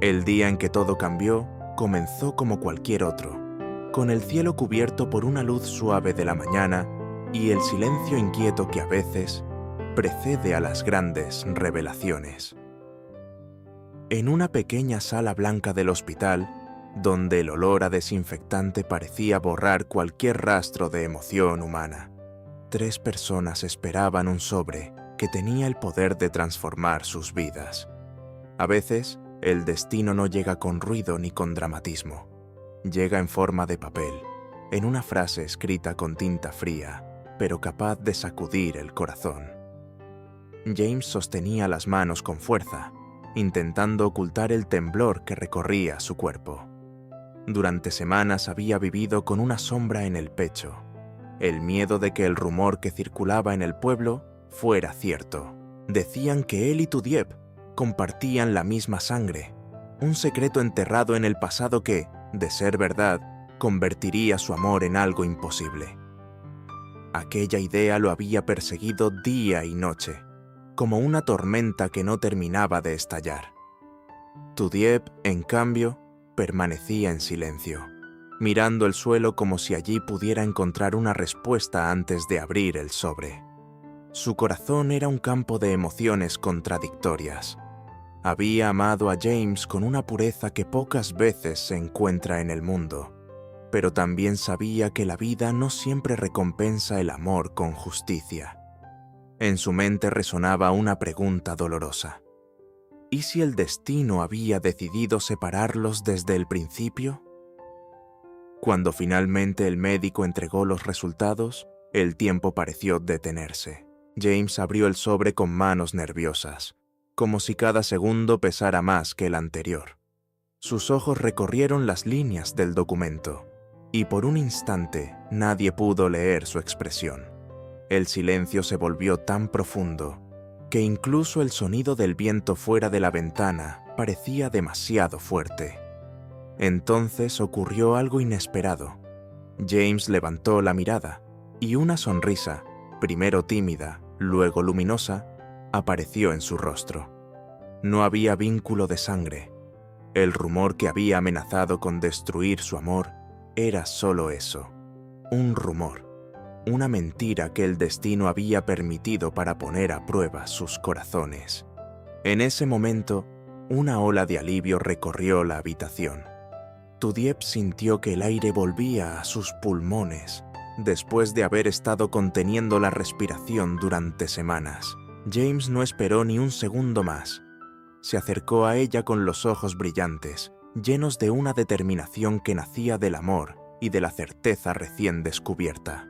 El día en que todo cambió comenzó como cualquier otro, con el cielo cubierto por una luz suave de la mañana y el silencio inquieto que a veces precede a las grandes revelaciones. En una pequeña sala blanca del hospital, donde el olor a desinfectante parecía borrar cualquier rastro de emoción humana, 3 personas esperaban un sobre que tenía el poder de transformar sus vidas. A veces, el destino no llega con ruido ni con dramatismo. Llega en forma de papel, en una frase escrita con tinta fría, pero capaz de sacudir el corazón. James sostenía las manos con fuerza, intentando ocultar el temblor que recorría su cuerpo. Durante semanas había vivido con una sombra en el pecho, el miedo de que el rumor que circulaba en el pueblo fuera cierto. Decían que él y Tudiep compartían la misma sangre, un secreto enterrado en el pasado que, de ser verdad, convertiría su amor en algo imposible. Aquella idea lo había perseguido día y noche, como una tormenta que no terminaba de estallar. Tudiep, en cambio, permanecía en silencio, mirando el suelo como si allí pudiera encontrar una respuesta antes de abrir el sobre. Su corazón era un campo de emociones contradictorias. Había amado a James con una pureza que pocas veces se encuentra en el mundo, pero también sabía que la vida no siempre recompensa el amor con justicia. En su mente resonaba una pregunta dolorosa. ¿Y si el destino había decidido separarlos desde el principio? Cuando finalmente el médico entregó los resultados, el tiempo pareció detenerse. James abrió el sobre con manos nerviosas, como si cada segundo pesara más que el anterior. Sus ojos recorrieron las líneas del documento, y por un instante nadie pudo leer su expresión. El silencio se volvió tan profundo que incluso el sonido del viento fuera de la ventana parecía demasiado fuerte. Entonces ocurrió algo inesperado. James levantó la mirada y una sonrisa, primero tímida, luego luminosa, apareció en su rostro. No había vínculo de sangre. El rumor que había amenazado con destruir su amor era solo eso, un rumor, una mentira que el destino había permitido para poner a prueba sus corazones. En ese momento, una ola de alivio recorrió la habitación. Tudiep sintió que el aire volvía a sus pulmones, después de haber estado conteniendo la respiración durante semanas. James no esperó ni un segundo más. Se acercó a ella con los ojos brillantes, llenos de una determinación que nacía del amor y de la certeza recién descubierta.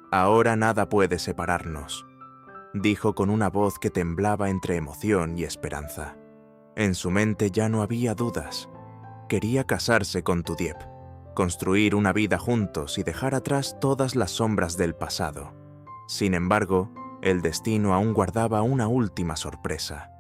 «Ahora nada puede separarnos», dijo con una voz que temblaba entre emoción y esperanza. En su mente ya no había dudas. Quería casarse con Tudiep, construir una vida juntos y dejar atrás todas las sombras del pasado. Sin embargo, el destino aún guardaba una última sorpresa.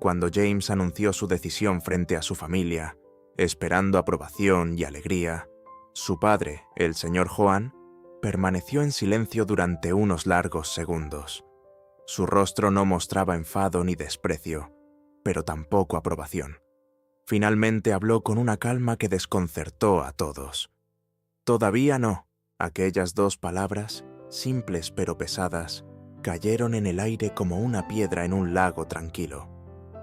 Cuando James anunció su decisión frente a su familia, esperando aprobación y alegría, su padre, el señor Joan, permaneció en silencio durante unos largos segundos. Su rostro no mostraba enfado ni desprecio, pero tampoco aprobación. Finalmente habló con una calma que desconcertó a todos. «Todavía no». Aquellas 2 palabras, simples pero pesadas, cayeron en el aire como una piedra en un lago tranquilo.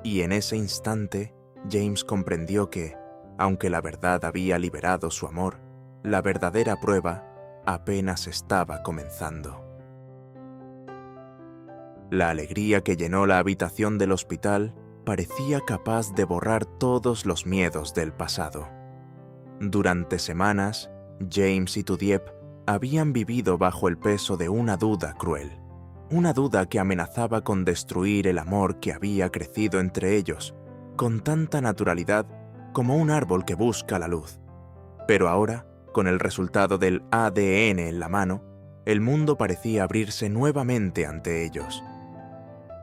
Y en ese instante, James comprendió que, aunque la verdad había liberado su amor, la verdadera prueba apenas estaba comenzando. La alegría que llenó la habitación del hospital parecía capaz de borrar todos los miedos del pasado. Durante semanas, James y Tudiep habían vivido bajo el peso de una duda cruel, una duda que amenazaba con destruir el amor que había crecido entre ellos, con tanta naturalidad como un árbol que busca la luz. Pero ahora, con el resultado del ADN en la mano, el mundo parecía abrirse nuevamente ante ellos.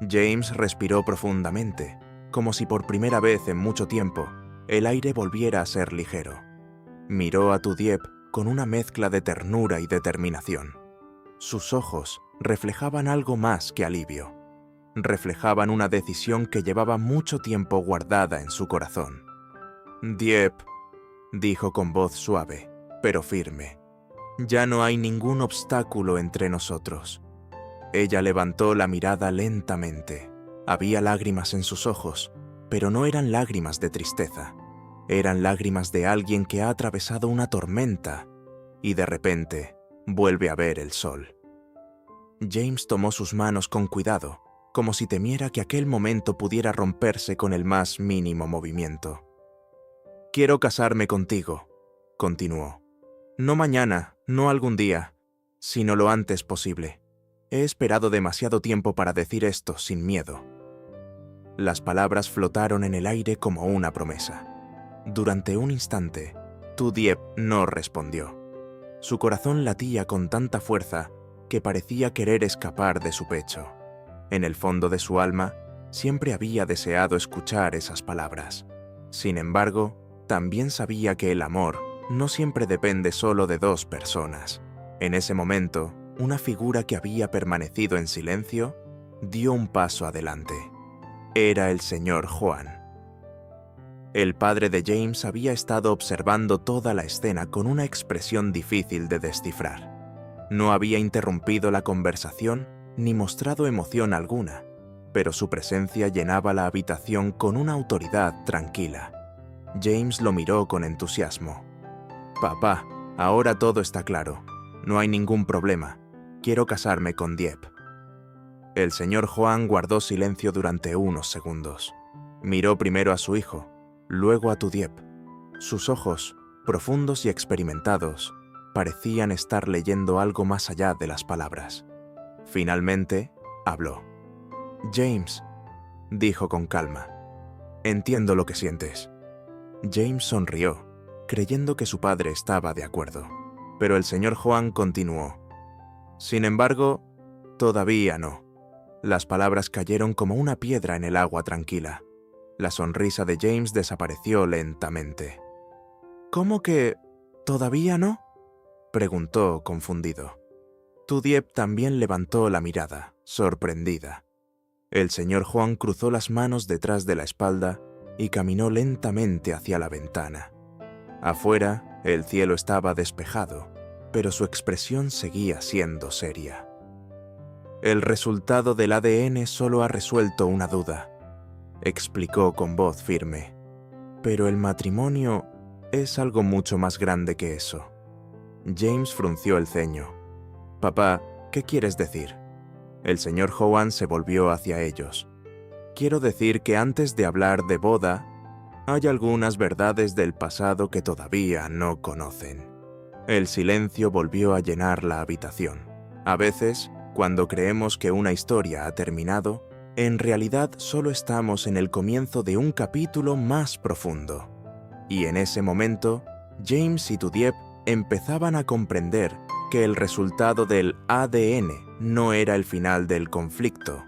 James respiró profundamente, como si por primera vez en mucho tiempo el aire volviera a ser ligero. Miró a Tudiep con una mezcla de ternura y determinación. Sus ojos reflejaban algo más que alivio. Reflejaban una decisión que llevaba mucho tiempo guardada en su corazón. Dieppe, dijo con voz suave, pero firme. Ya no hay ningún obstáculo entre nosotros. Ella levantó la mirada lentamente. Había lágrimas en sus ojos, pero no eran lágrimas de tristeza. Eran lágrimas de alguien que ha atravesado una tormenta y de repente vuelve a ver el sol. James tomó sus manos con cuidado, como si temiera que aquel momento pudiera romperse con el más mínimo movimiento. «Quiero casarme contigo», continuó. «No mañana, no algún día, sino lo antes posible. He esperado demasiado tiempo para decir esto sin miedo». Las palabras flotaron en el aire como una promesa. Durante un instante, Dieppe no respondió. Su corazón latía con tanta fuerza que parecía querer escapar de su pecho. En el fondo de su alma, siempre había deseado escuchar esas palabras. Sin embargo, también sabía que el amor no siempre depende solo de dos personas. En ese momento, una figura que había permanecido en silencio dio un paso adelante. Era el señor Juan. El padre de James había estado observando toda la escena con una expresión difícil de descifrar. No había interrumpido la conversación ni mostrado emoción alguna, pero su presencia llenaba la habitación con una autoridad tranquila. James lo miró con entusiasmo. «Papá, ahora todo está claro. No hay ningún problema. Quiero casarme con Dieppe». El señor Juan guardó silencio durante unos segundos. Miró primero a su hijo, luego a Dieppe. Sus ojos, profundos y experimentados, parecían estar leyendo algo más allá de las palabras. Finalmente, habló. «James», dijo con calma, «entiendo lo que sientes». James sonrió, creyendo que su padre estaba de acuerdo, pero el señor Juan continuó. «Sin embargo, todavía no». Las palabras cayeron como una piedra en el agua tranquila. La sonrisa de James desapareció lentamente. «¿Cómo que todavía no?», preguntó confundido. Dieppe también levantó la mirada, sorprendida. El señor Juan cruzó las manos detrás de la espalda y caminó lentamente hacia la ventana. Afuera, el cielo estaba despejado, pero su expresión seguía siendo seria. «El resultado del ADN solo ha resuelto una duda», explicó con voz firme. «Pero el matrimonio es algo mucho más grande que eso». James frunció el ceño. «Papá, ¿qué quieres decir?». El señor Juan se volvió hacia ellos. «Quiero decir que antes de hablar de boda, hay algunas verdades del pasado que todavía no conocen». El silencio volvió a llenar la habitación. A veces, cuando creemos que una historia ha terminado, en realidad solo estamos en el comienzo de un capítulo más profundo. Y en ese momento, James y Dieppe empezaban a comprender que el resultado del ADN no era el final del conflicto,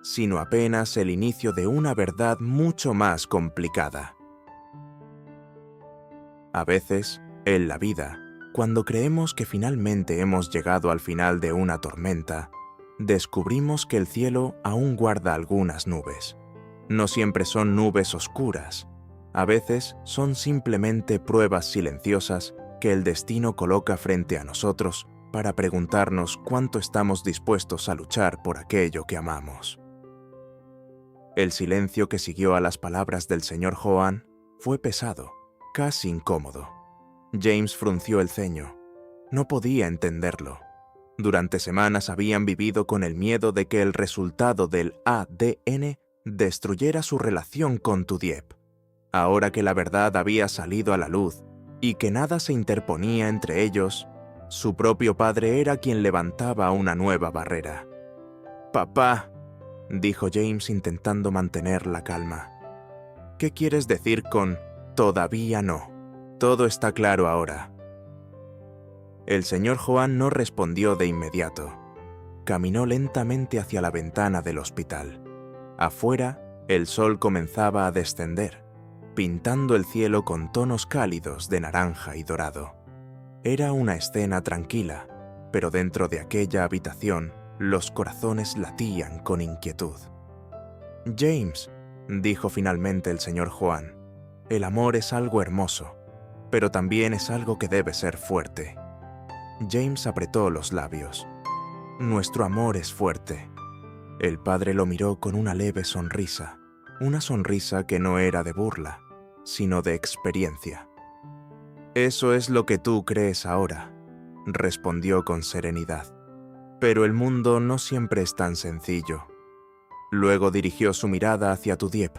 sino apenas el inicio de una verdad mucho más complicada. A veces, en la vida, cuando creemos que finalmente hemos llegado al final de una tormenta, descubrimos que el cielo aún guarda algunas nubes. No siempre son nubes oscuras. A veces son simplemente pruebas silenciosas que el destino coloca frente a nosotros para preguntarnos cuánto estamos dispuestos a luchar por aquello que amamos. El silencio que siguió a las palabras del señor Juan fue pesado, casi incómodo. James frunció el ceño. No podía entenderlo. Durante semanas habían vivido con el miedo de que el resultado del ADN destruyera su relación con Dieppe. Ahora que la verdad había salido a la luz y que nada se interponía entre ellos, su propio padre era quien levantaba una nueva barrera. «Papá», dijo James intentando mantener la calma. «¿Qué quieres decir con todavía no? Todo está claro ahora». El señor Juan no respondió de inmediato. Caminó lentamente hacia la ventana del hospital. Afuera, el sol comenzaba a descender, pintando el cielo con tonos cálidos de naranja y dorado. Era una escena tranquila, pero dentro de aquella habitación los corazones latían con inquietud. «James», dijo finalmente el señor Juan, El amor es algo hermoso, pero también es algo que debe ser fuerte. James apretó los labios. Nuestro amor es fuerte. El padre lo miró con una leve sonrisa, una sonrisa que no era de burla, sino de experiencia. Eso es lo que tú crees ahora, respondió con serenidad. Pero el mundo no siempre es tan sencillo. Luego dirigió su mirada hacia Tudiep.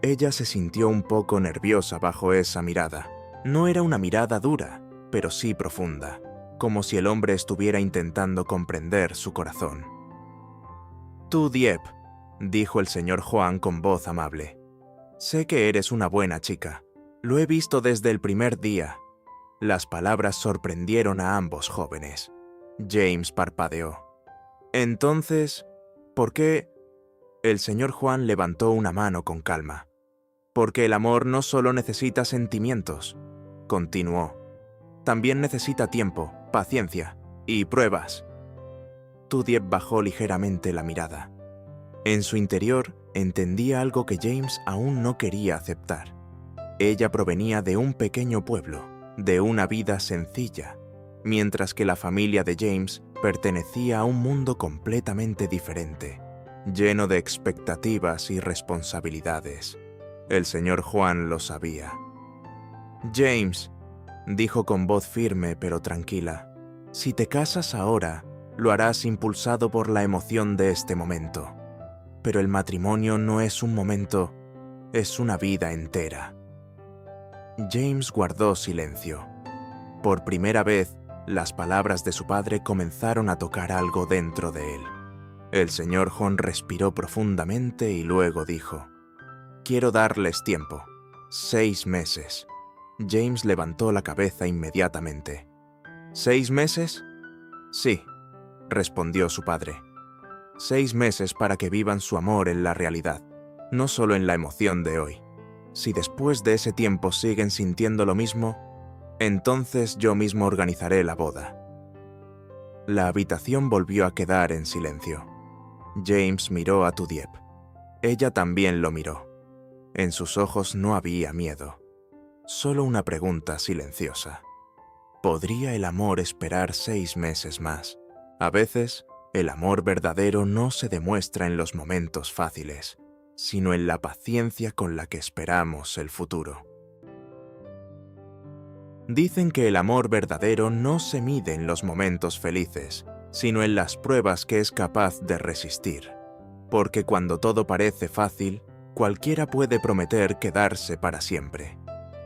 Ella se sintió un poco nerviosa bajo esa mirada. No era una mirada dura, pero sí profunda, como si el hombre estuviera intentando comprender su corazón. Tudiep, dijo el señor Juan con voz amable. Sé que eres una buena chica. Lo he visto desde el primer día. Las palabras sorprendieron a ambos jóvenes. James parpadeó. Entonces, ¿por qué? El señor Juan levantó una mano con calma. Porque el amor no solo necesita sentimientos, continuó. También necesita tiempo, paciencia y pruebas. Tudiep bajó ligeramente la mirada. En su interior entendía algo que James aún no quería aceptar. Ella provenía de un pequeño pueblo, de una vida sencilla, mientras que la familia de James pertenecía a un mundo completamente diferente, lleno de expectativas y responsabilidades. El señor Juan lo sabía. James, dijo con voz firme pero tranquila, si te casas ahora, lo harás impulsado por la emoción de este momento. Pero el matrimonio no es un momento, es una vida entera. James guardó silencio. Por primera vez, las palabras de su padre comenzaron a tocar algo dentro de él. El señor Juan respiró profundamente y luego dijo: «Quiero darles tiempo. 6 meses». James levantó la cabeza inmediatamente. «¿6 meses?» «Sí», respondió su padre. 6 meses para que vivan su amor en la realidad, no solo en la emoción de hoy. Si después de ese tiempo siguen sintiendo lo mismo, entonces yo mismo organizaré la boda». La habitación volvió a quedar en silencio. James miró a Tudiep. Ella también lo miró. En sus ojos no había miedo, solo una pregunta silenciosa. ¿Podría el amor esperar 6 meses más? A veces, el amor verdadero no se demuestra en los momentos fáciles, sino en la paciencia con la que esperamos el futuro. Dicen que el amor verdadero no se mide en los momentos felices, sino en las pruebas que es capaz de resistir. Porque cuando todo parece fácil, cualquiera puede prometer quedarse para siempre.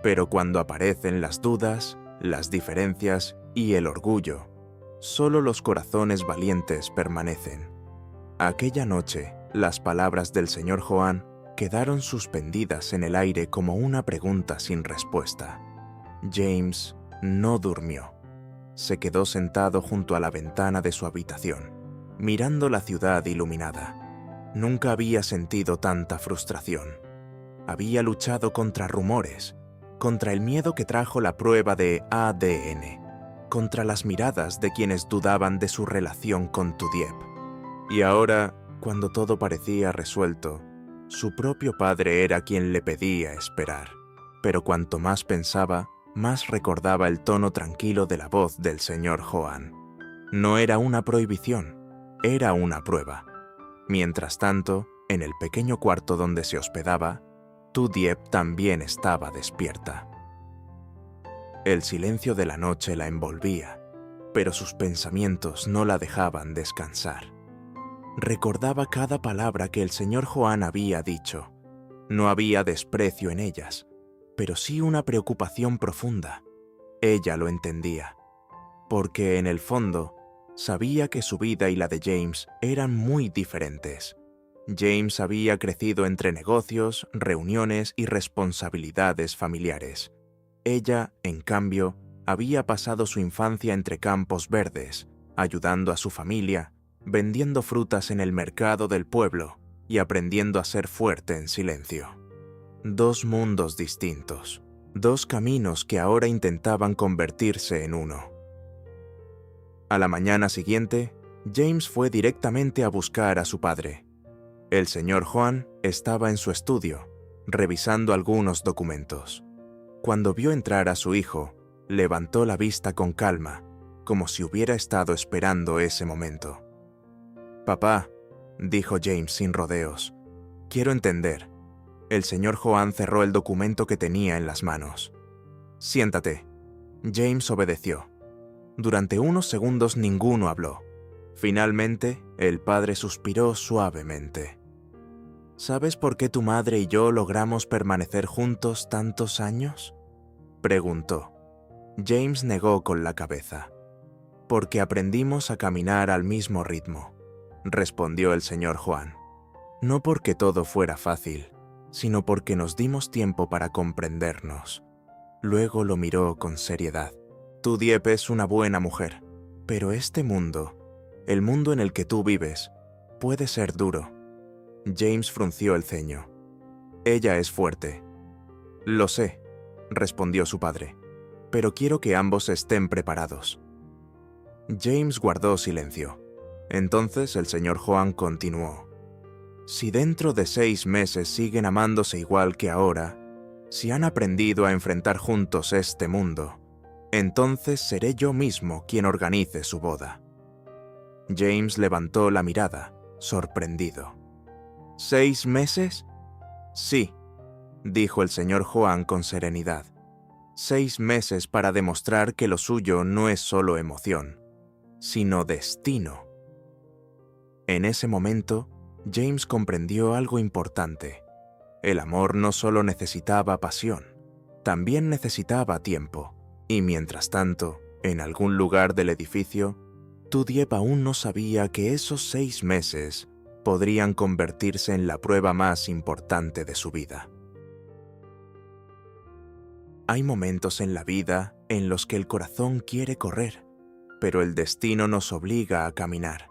Pero cuando aparecen las dudas, las diferencias y el orgullo, solo los corazones valientes permanecen. Aquella noche, las palabras del señor Juan quedaron suspendidas en el aire como una pregunta sin respuesta. James no durmió. Se quedó sentado junto a la ventana de su habitación, mirando la ciudad iluminada. Nunca había sentido tanta frustración. Había luchado contra rumores, contra el miedo que trajo la prueba de ADN, contra las miradas de quienes dudaban de su relación con Tudiep. Y ahora, cuando todo parecía resuelto, su propio padre era quien le pedía esperar. Pero cuanto más pensaba, más recordaba el tono tranquilo de la voz del señor Juan. No era una prohibición, era una prueba. Mientras tanto, en el pequeño cuarto donde se hospedaba, Tudiep también estaba despierta. El silencio de la noche la envolvía, pero sus pensamientos no la dejaban descansar. Recordaba cada palabra que el señor Juan había dicho. No había desprecio en ellas, pero sí una preocupación profunda. Ella lo entendía, porque en el fondo sabía que su vida y la de James eran muy diferentes. James había crecido entre negocios, reuniones y responsabilidades familiares. Ella, en cambio, había pasado su infancia entre campos verdes, ayudando a su familia, vendiendo frutas en el mercado del pueblo y aprendiendo a ser fuerte en silencio. 2 mundos distintos, 2 caminos que ahora intentaban convertirse en uno. A la mañana siguiente, James fue directamente a buscar a su padre. El señor Juan estaba en su estudio, revisando algunos documentos. Cuando vio entrar a su hijo, levantó la vista con calma, como si hubiera estado esperando ese momento. «Papá», dijo James sin rodeos, «quiero entender». El señor Joan cerró el documento que tenía en las manos. «Siéntate». James obedeció. Durante unos segundos ninguno habló. Finalmente, el padre suspiró suavemente. «¿Sabes por qué tu madre y yo logramos permanecer juntos tantos años?», preguntó. James negó con la cabeza. «Porque aprendimos a caminar al mismo ritmo», respondió el señor Joan. «No porque todo fuera fácil, sino porque nos dimos tiempo para comprendernos». Luego lo miró con seriedad. «Tu Dieppe es una buena mujer, pero este mundo, el mundo en el que tú vives, puede ser duro». James frunció el ceño. «Ella es fuerte». «Lo sé», respondió su padre, «pero quiero que ambos estén preparados». James guardó silencio. Entonces el señor Joan continuó. «Si dentro de 6 meses siguen amándose igual que ahora, si han aprendido a enfrentar juntos este mundo, entonces seré yo mismo quien organice su boda». James levantó la mirada, sorprendido. «¿6 meses?» «Sí», dijo el señor Joan con serenidad. 6 meses para demostrar que lo suyo no es solo emoción, sino destino. En ese momento, James comprendió algo importante. El amor no solo necesitaba pasión, también necesitaba tiempo, y mientras tanto, en algún lugar del edificio, tu Dieppe aún no sabía que esos 6 meses podrían convertirse en la prueba más importante de su vida. Hay momentos en la vida en los que el corazón quiere correr, pero el destino nos obliga a caminar.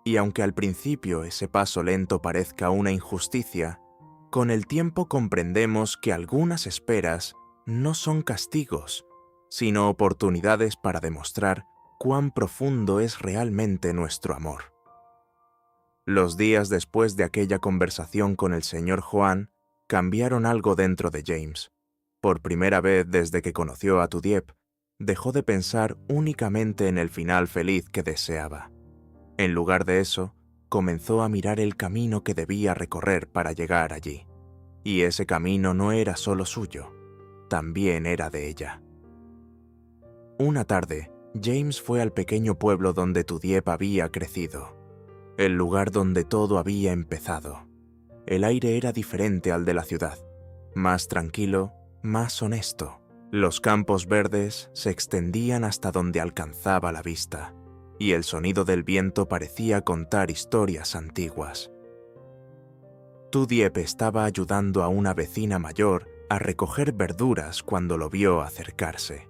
Y aunque al principio ese paso lento parezca una injusticia, con el tiempo comprendemos que algunas esperas no son castigos, sino oportunidades para demostrar cuán profundo es realmente nuestro amor. Los días después de aquella conversación con el señor Joan cambiaron algo dentro de James. Por primera vez desde que conoció a tu Dieppe, dejó de pensar únicamente en el final feliz que deseaba. En lugar de eso, comenzó a mirar el camino que debía recorrer para llegar allí. Y ese camino no era solo suyo, también era de ella. Una tarde, James fue al pequeño pueblo donde tu Dieppe había crecido, el lugar donde todo había empezado. El aire era diferente al de la ciudad, más tranquilo, más honesto. Los campos verdes se extendían hasta donde alcanzaba la vista, y el sonido del viento parecía contar historias antiguas. Tu Dieppe estaba ayudando a una vecina mayor a recoger verduras cuando lo vio acercarse.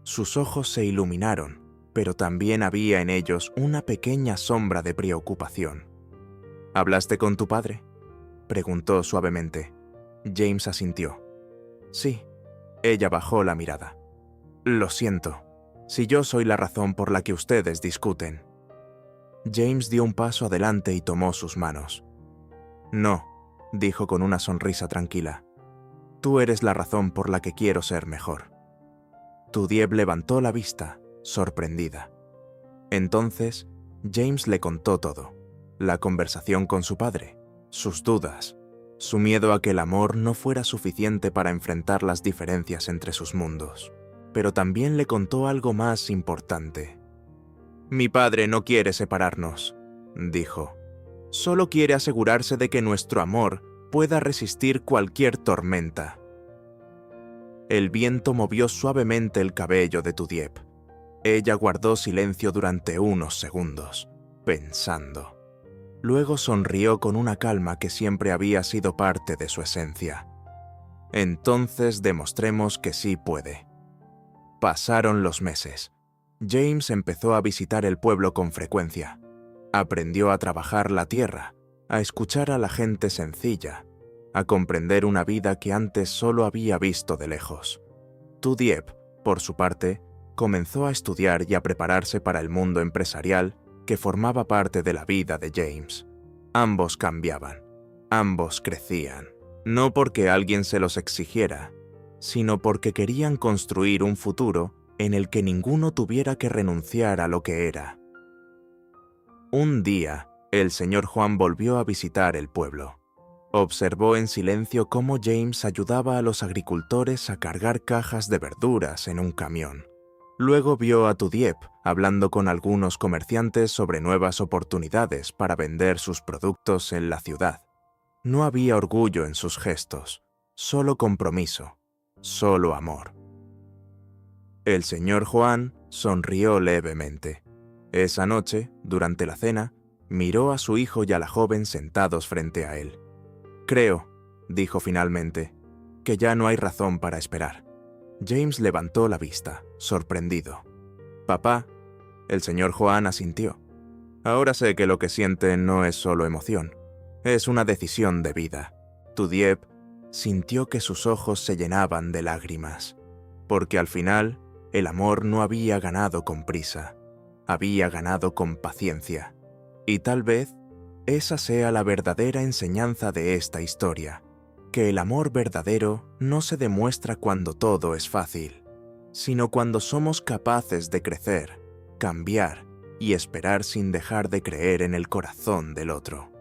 Sus ojos se iluminaron, pero también había en ellos una pequeña sombra de preocupación. «¿Hablaste con tu padre?», preguntó suavemente. James asintió. «Sí». Ella bajó la mirada. «Lo siento, si yo soy la razón por la que ustedes discuten». James dio un paso adelante y tomó sus manos. «No», dijo con una sonrisa tranquila. «Tú eres la razón por la que quiero ser mejor». Tu Dieppe levantó la vista, sorprendida. Entonces, James le contó todo. La conversación con su padre, sus dudas, su miedo a que el amor no fuera suficiente para enfrentar las diferencias entre sus mundos. Pero también le contó algo más importante. «Mi padre no quiere separarnos», dijo. «Solo quiere asegurarse de que nuestro amor pueda resistir cualquier tormenta». El viento movió suavemente el cabello de tu Dieppe. Ella guardó silencio durante unos segundos, pensando. Luego sonrió con una calma que siempre había sido parte de su esencia. «Entonces demostremos que sí puede». Pasaron los meses. James empezó a visitar el pueblo con frecuencia. Aprendió a trabajar la tierra, a escuchar a la gente sencilla, a comprender una vida que antes solo había visto de lejos. Tu Dieppe, por su parte, comenzó a estudiar y a prepararse para el mundo empresarial que formaba parte de la vida de James. Ambos cambiaban, ambos crecían. no porque alguien se los exigiera, sino porque querían construir un futuro en el que ninguno tuviera que renunciar a lo que era. Un día, el señor Juan volvió a visitar el pueblo. Observó en silencio cómo James ayudaba a los agricultores a cargar cajas de verduras en un camión. Luego vio a Tudiep hablando con algunos comerciantes sobre nuevas oportunidades para vender sus productos en la ciudad. No había orgullo en sus gestos, solo compromiso, solo amor. El señor Juan sonrió levemente. Esa noche, durante la cena, miró a su hijo y a la joven sentados frente a él. «Creo», dijo finalmente, «que ya no hay razón para esperar». James levantó la vista, sorprendido. «Papá», el señor Juan asintió. «Ahora sé que lo que sienten no es solo emoción, es una decisión de vida». Tudiep sintió que sus ojos se llenaban de lágrimas, porque al final el amor no había ganado con prisa, había ganado con paciencia. Y tal vez esa sea la verdadera enseñanza de esta historia, que el amor verdadero no se demuestra cuando todo es fácil, sino cuando somos capaces de crecer, cambiar y esperar sin dejar de creer en el corazón del otro.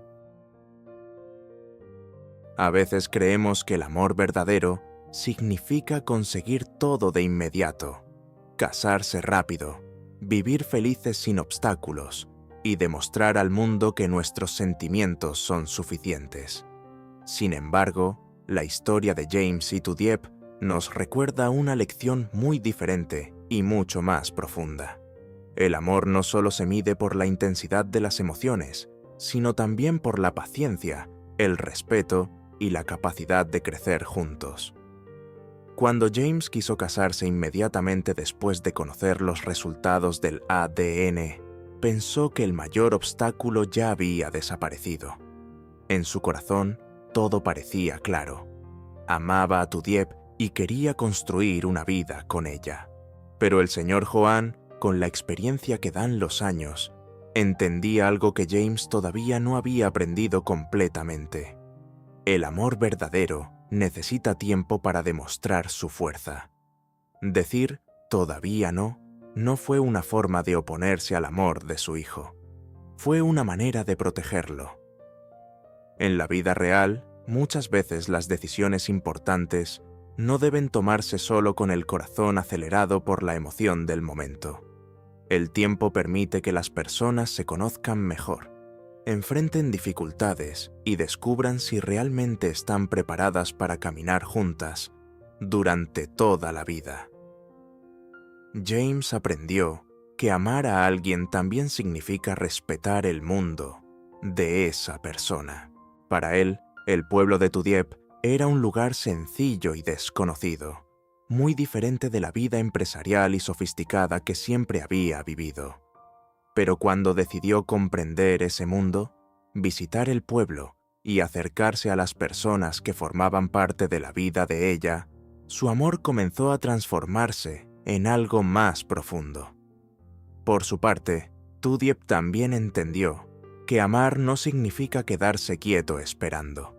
A veces creemos que el amor verdadero significa conseguir todo de inmediato, casarse rápido, vivir felices sin obstáculos y demostrar al mundo que nuestros sentimientos son suficientes. Sin embargo, la historia de James y Tudiep nos recuerda una lección muy diferente y mucho más profunda. El amor no solo se mide por la intensidad de las emociones, sino también por la paciencia, el respeto y la capacidad de crecer juntos. Cuando James quiso casarse inmediatamente después de conocer los resultados del ADN, pensó que el mayor obstáculo ya había desaparecido. En su corazón, todo parecía claro. Amaba a Tudiep y quería construir una vida con ella. Pero el señor Juan, con la experiencia que dan los años, entendía algo que James todavía no había aprendido completamente. El amor verdadero necesita tiempo para demostrar su fuerza. Decir «todavía no» no fue una forma de oponerse al amor de su hijo. Fue una manera de protegerlo. En la vida real, muchas veces las decisiones importantes no deben tomarse solo con el corazón acelerado por la emoción del momento. El tiempo permite que las personas se conozcan mejor, enfrenten dificultades y descubran si realmente están preparadas para caminar juntas durante toda la vida. James aprendió que amar a alguien también significa respetar el mundo de esa persona. Para él, el pueblo de Tudiep era un lugar sencillo y desconocido, muy diferente de la vida empresarial y sofisticada que siempre había vivido. Pero cuando decidió comprender ese mundo, visitar el pueblo y acercarse a las personas que formaban parte de la vida de ella, su amor comenzó a transformarse en algo más profundo. Por su parte, Tudiep también entendió que amar no significa quedarse quieto esperando.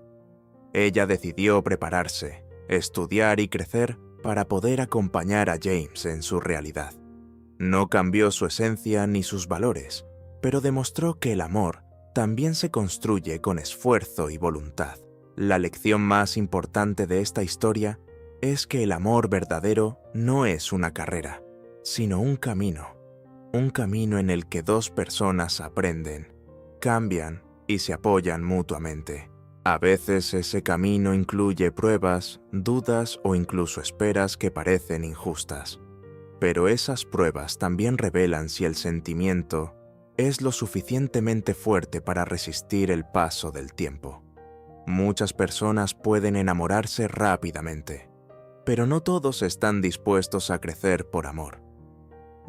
Ella decidió prepararse, estudiar y crecer para poder acompañar a James en su realidad. No cambió su esencia ni sus valores, pero demostró que el amor también se construye con esfuerzo y voluntad. La lección más importante de esta historia es que el amor verdadero no es una carrera, sino un camino en el que dos personas aprenden, cambian y se apoyan mutuamente. A veces ese camino incluye pruebas, dudas o incluso esperas que parecen injustas. Pero esas pruebas también revelan si el sentimiento es lo suficientemente fuerte para resistir el paso del tiempo. Muchas personas pueden enamorarse rápidamente, pero no todos están dispuestos a crecer por amor.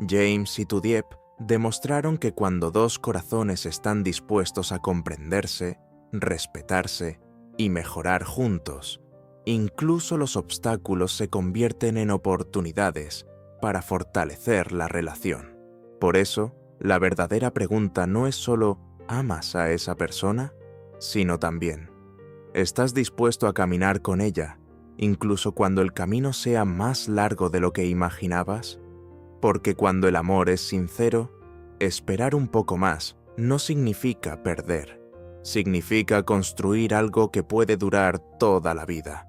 James y Tudiep demostraron que cuando dos corazones están dispuestos a comprenderse, respetarse y mejorar juntos, incluso los obstáculos se convierten en oportunidades para fortalecer la relación. Por eso, la verdadera pregunta no es solo ¿amas a esa persona?, sino también ¿Estás dispuesto a caminar con ella, incluso cuando el camino sea más largo de lo que imaginabas? Porque cuando el amor es sincero, esperar un poco más no significa perder, significa construir algo que puede durar toda la vida.